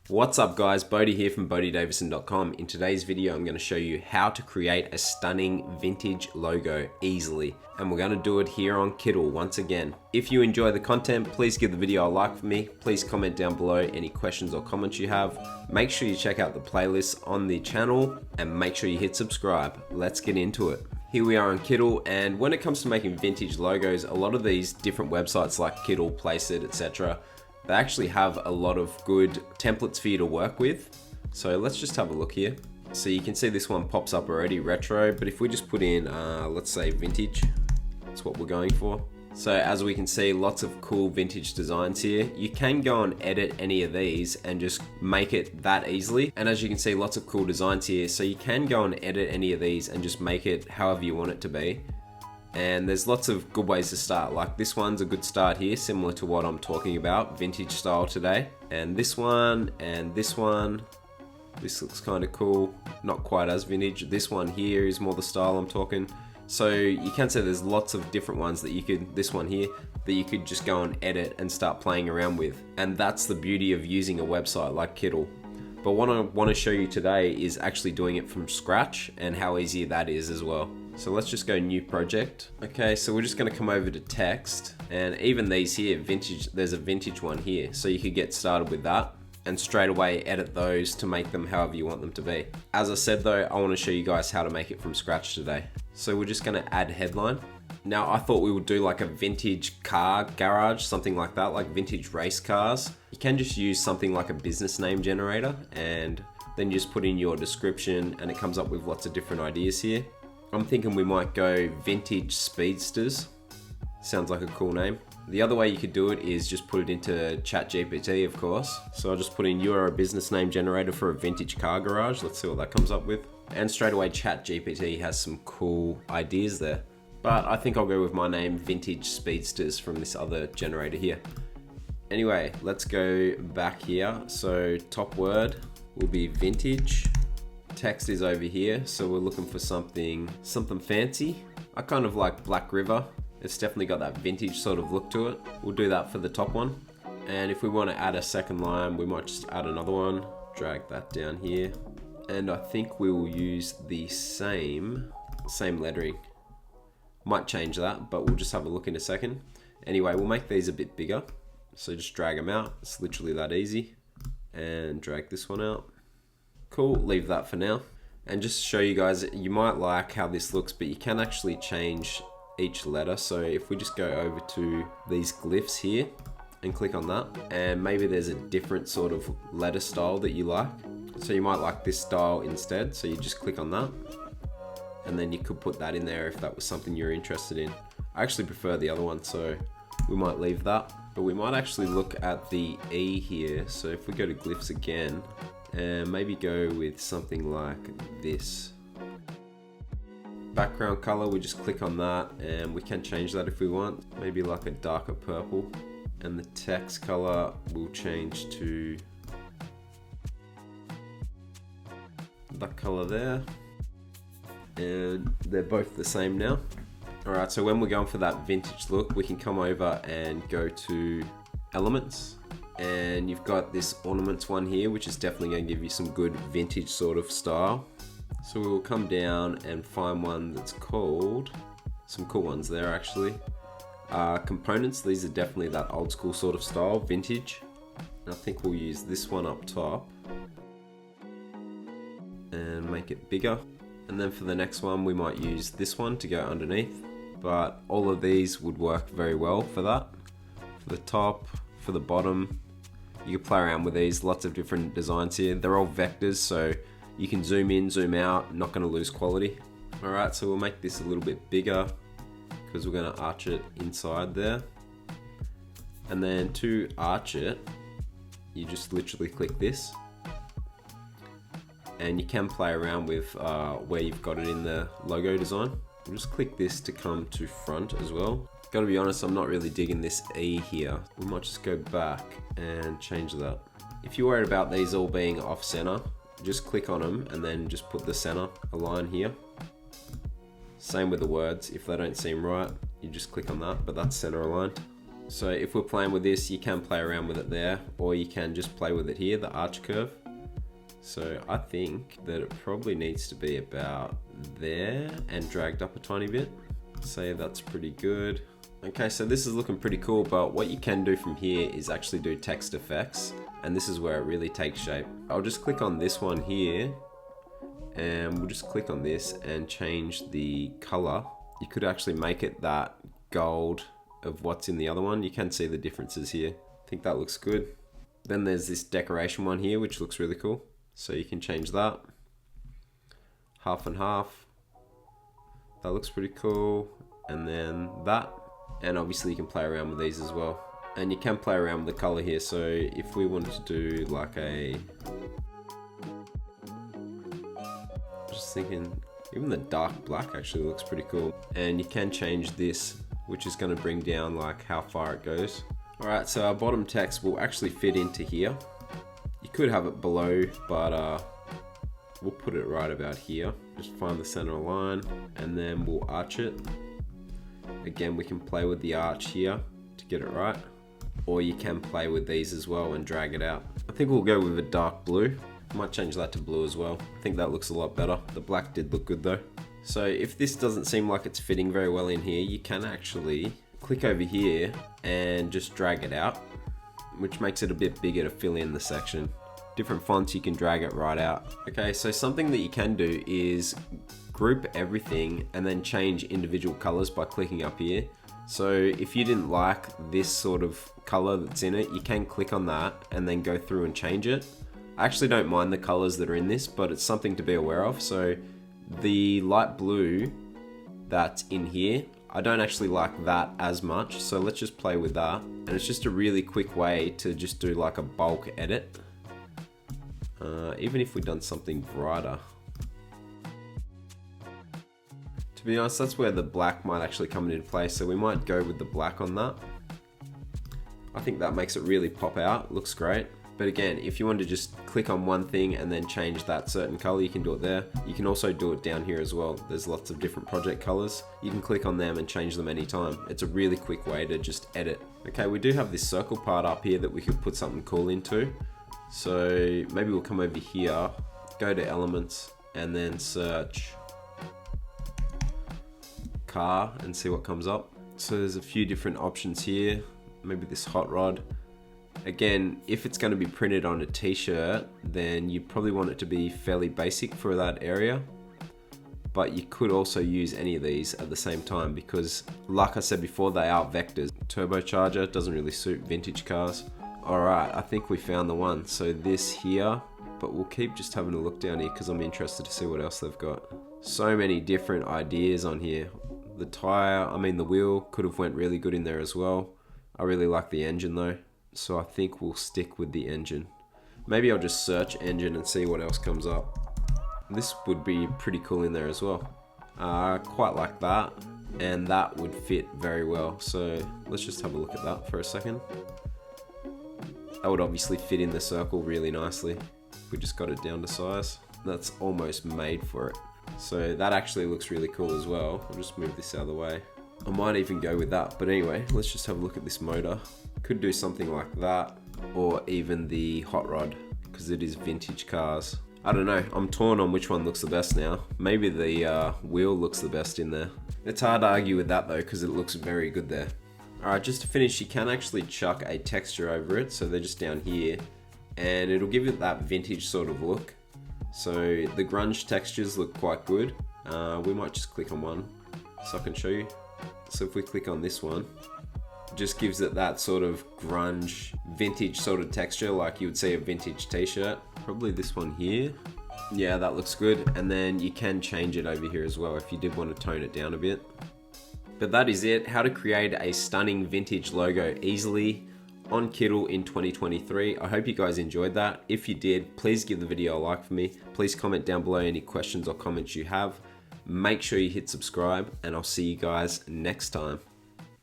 What's up guys, Bodie here from BodieDavison.com. In today's video I'm going to show you how to create a stunning vintage logo easily, and we're going to do it here on Kiddle once again. If you enjoy the content, please give the video a like for me. Please comment down below any questions or comments you have. Make sure you check out the playlists on the channel and make sure you hit subscribe. Let's get into it. Here we are on Kiddle, and when it comes to making vintage logos, a lot of these different websites like Kiddle, Placeit, etc., they actually have a lot of good templates for you to work with. So let's just have a look here. So you can see this one pops up already, retro, but if we just put in, let's say vintage, that's what we're going for. So as we can see, lots of cool vintage designs here. You can go and edit any of these and just make it that easily. And as you can see, lots of cool designs here. So you can go and edit any of these and just make it however you want it to be. And there's lots of good ways to start. Like this one's a good start here, similar to what I'm talking about, vintage style today. And this one, and this one. This looks kind of cool. Not quite as vintage. This one here is more the style I'm talking. So you can say there's lots of different ones that you could, this one here, that you could just go and edit and start playing around with. And that's the beauty of using a website like Kiddle. But what I want to show you today is actually doing it from scratch and how easy that is as well. So let's just go new project. Okay, so we're just going to come over to text, and even these here, vintage, there's a vintage one here. So you could get started with that and straight away edit those to make them however you want them to be. As I said though, I want to show you guys how to make it from scratch today. So we're just going to add headline. Now I thought we would do like a vintage car garage, something like that, like vintage race cars. You can just use something like a business name generator, and then you just put in your description and it comes up with lots of different ideas here. I'm thinking we might go vintage speedsters. Sounds like a cool name. The other way you could do it is just put it into ChatGPT, of course. So I'll just put in, you are a business name generator for a vintage car garage. Let's see what that comes up with. And straight away ChatGPT has some cool ideas there. But I think I'll go with my name, Vintage Speedsters, from this other generator here. Anyway, let's go back here. So top word will be vintage. Text is over here, so we're looking for something fancy. I kind of like Black River. It's definitely got that vintage sort of look to it. We'll do that for the top one. And if we want to add a second line, we might just add another one. Drag that down here. And I think we will use the same lettering. Might change that, but we'll just have a look in a second. Anyway, we'll make these a bit bigger. So just drag them out. It's literally that easy. And drag this one out. Cool, leave that for now. And just to show you guys, you might like how this looks, but you can actually change each letter. So if we just go over to these glyphs here and click on that, and maybe there's a different sort of letter style that you like. So you might like this style instead. So you just click on that, and then you could put that in there if that was something you're interested in. I actually prefer the other one, so we might leave that. But we might actually look at the E here. So if we go to glyphs again, and maybe go with something like this. Background color, we just click on that, and we can change that if we want. Maybe like a darker purple. And the text color will change to that color there. And they're both the same now. Alright, so when we're going for that vintage look, we can come over and go to elements. And you've got this ornaments one here, which is definitely going to give you some good vintage sort of style. So we'll come down and find one that's called, some cool ones there actually. Components, these are definitely that old school sort of style, vintage. And I think we'll use this one up top and make it bigger. And then for the next one, we might use this one to go underneath. But all of these would work very well for that. For the top, for the bottom, you can play around with these, lots of different designs here. They're all vectors, so you can zoom in, zoom out, not gonna lose quality. All right, so we'll make this a little bit bigger because we're gonna arch it inside there. And then to arch it, you just literally click this. And you can play around with where you've got it in the logo design. We'll just click this to come to front as well. Gotta be honest, I'm not really digging this E here. We might just go back and change that. If you're worried about these all being off center, just click on them and then just put the center align here. Same with the words. If they don't seem right, you just click on that, but that's center aligned. So if we're playing with this, you can play around with it there, or you can just play with it here, the arch curve. So I think that it probably needs to be about there and dragged up a tiny bit. Say that's pretty good. Okay, so this is looking pretty cool, but what you can do from here is actually do text effects, and this is where it really takes shape. I'll just click on this one here, and we'll just click on this and change the color. You could actually make it that gold of what's in the other one. You can see the differences here. I think that looks good. Then there's this decoration one here, which looks really cool. So you can change that. Half and half. That looks pretty cool. And then that. And obviously you can play around with these as well. And you can play around with the color here. So if we wanted to do like a... Just thinking, even the dark black actually looks pretty cool. And you can change this, which is going to bring down like how far it goes. Alright, so our bottom text will actually fit into here. You could have it below, but we'll put it right about here. Just find the center line and then we'll arch it. Again, we can play with the arch here to get it right. Or you can play with these as well and drag it out. I think we'll go with a dark blue. Might change that to blue as well. I think that looks a lot better. The black did look good though. So if this doesn't seem like it's fitting very well in here, you can actually click over here and just drag it out, which makes it a bit bigger to fill in the section. Different fonts, you can drag it right out. Okay, so something that you can do is group everything and then change individual colors by clicking up here. So if you didn't like this sort of color that's in it, you can click on that and then go through and change it. I actually don't mind the colors that are in this, but it's something to be aware of. So the light blue that's in here, I don't actually like that as much. So let's just play with that. And it's just a really quick way to just do like a bulk edit. Even if we've done something brighter. To be honest, that's where the black might actually come into play. So we might go with the black on that. I think that makes it really pop out. Looks great. But again, if you want to just click on one thing and then change that certain color, you can do it there. You can also do it down here as well. There's lots of different project colors. You can click on them and change them anytime. It's a really quick way to just edit. Okay, we do have this circle part up here that we could put something cool into. So maybe we'll come over here, go to elements and then search car and see what comes up. So there's a few different options here. Maybe this hot rod. Again, if it's going to be printed on a t-shirt, then you probably want it to be fairly basic for that area. But you could also use any of these at the same time because, like I said before, they are vectors. Turbocharger doesn't really suit vintage cars. Alright, I think we found the one. So this here, but we'll keep just having a look down here because I'm interested to see what else they've got. So many different ideas on here. The tire, the wheel could have went really good in there as well. I really like the engine though. So I think we'll stick with the engine. Maybe I'll just search engine and see what else comes up. This would be pretty cool in there as well. Quite like that. And that would fit very well. So let's just have a look at that for a second. That would obviously fit in the circle really nicely. We just got it down to size. That's almost made for it. So that actually looks really cool as well. I'll just move this out of the way. I might even go with that. But anyway, let's just have a look at this motor. Could do something like that, or even the hot rod, because it is vintage cars. I don't know, I'm torn on which one looks the best now. Maybe the wheel looks the best in there. It's hard to argue with that though, because it looks very good there. Alright, just to finish, you can actually chuck a texture over it, so they're just down here, and it'll give it that vintage sort of look. So the grunge textures look quite good. We might just click on one, so I can show you. So if we click on this one, just gives it that sort of grunge vintage sort of texture like you would see a vintage t-shirt. Probably this one here. Yeah, that looks good. And then you can change it over here as well if you did want to tone it down a bit. But that is it, how to create a stunning vintage logo easily on Kittl in 2023. I hope you guys enjoyed that. If you did, please give the video a like for me. Please comment down below any questions or comments you have. Make sure you hit subscribe and I'll see you guys next time.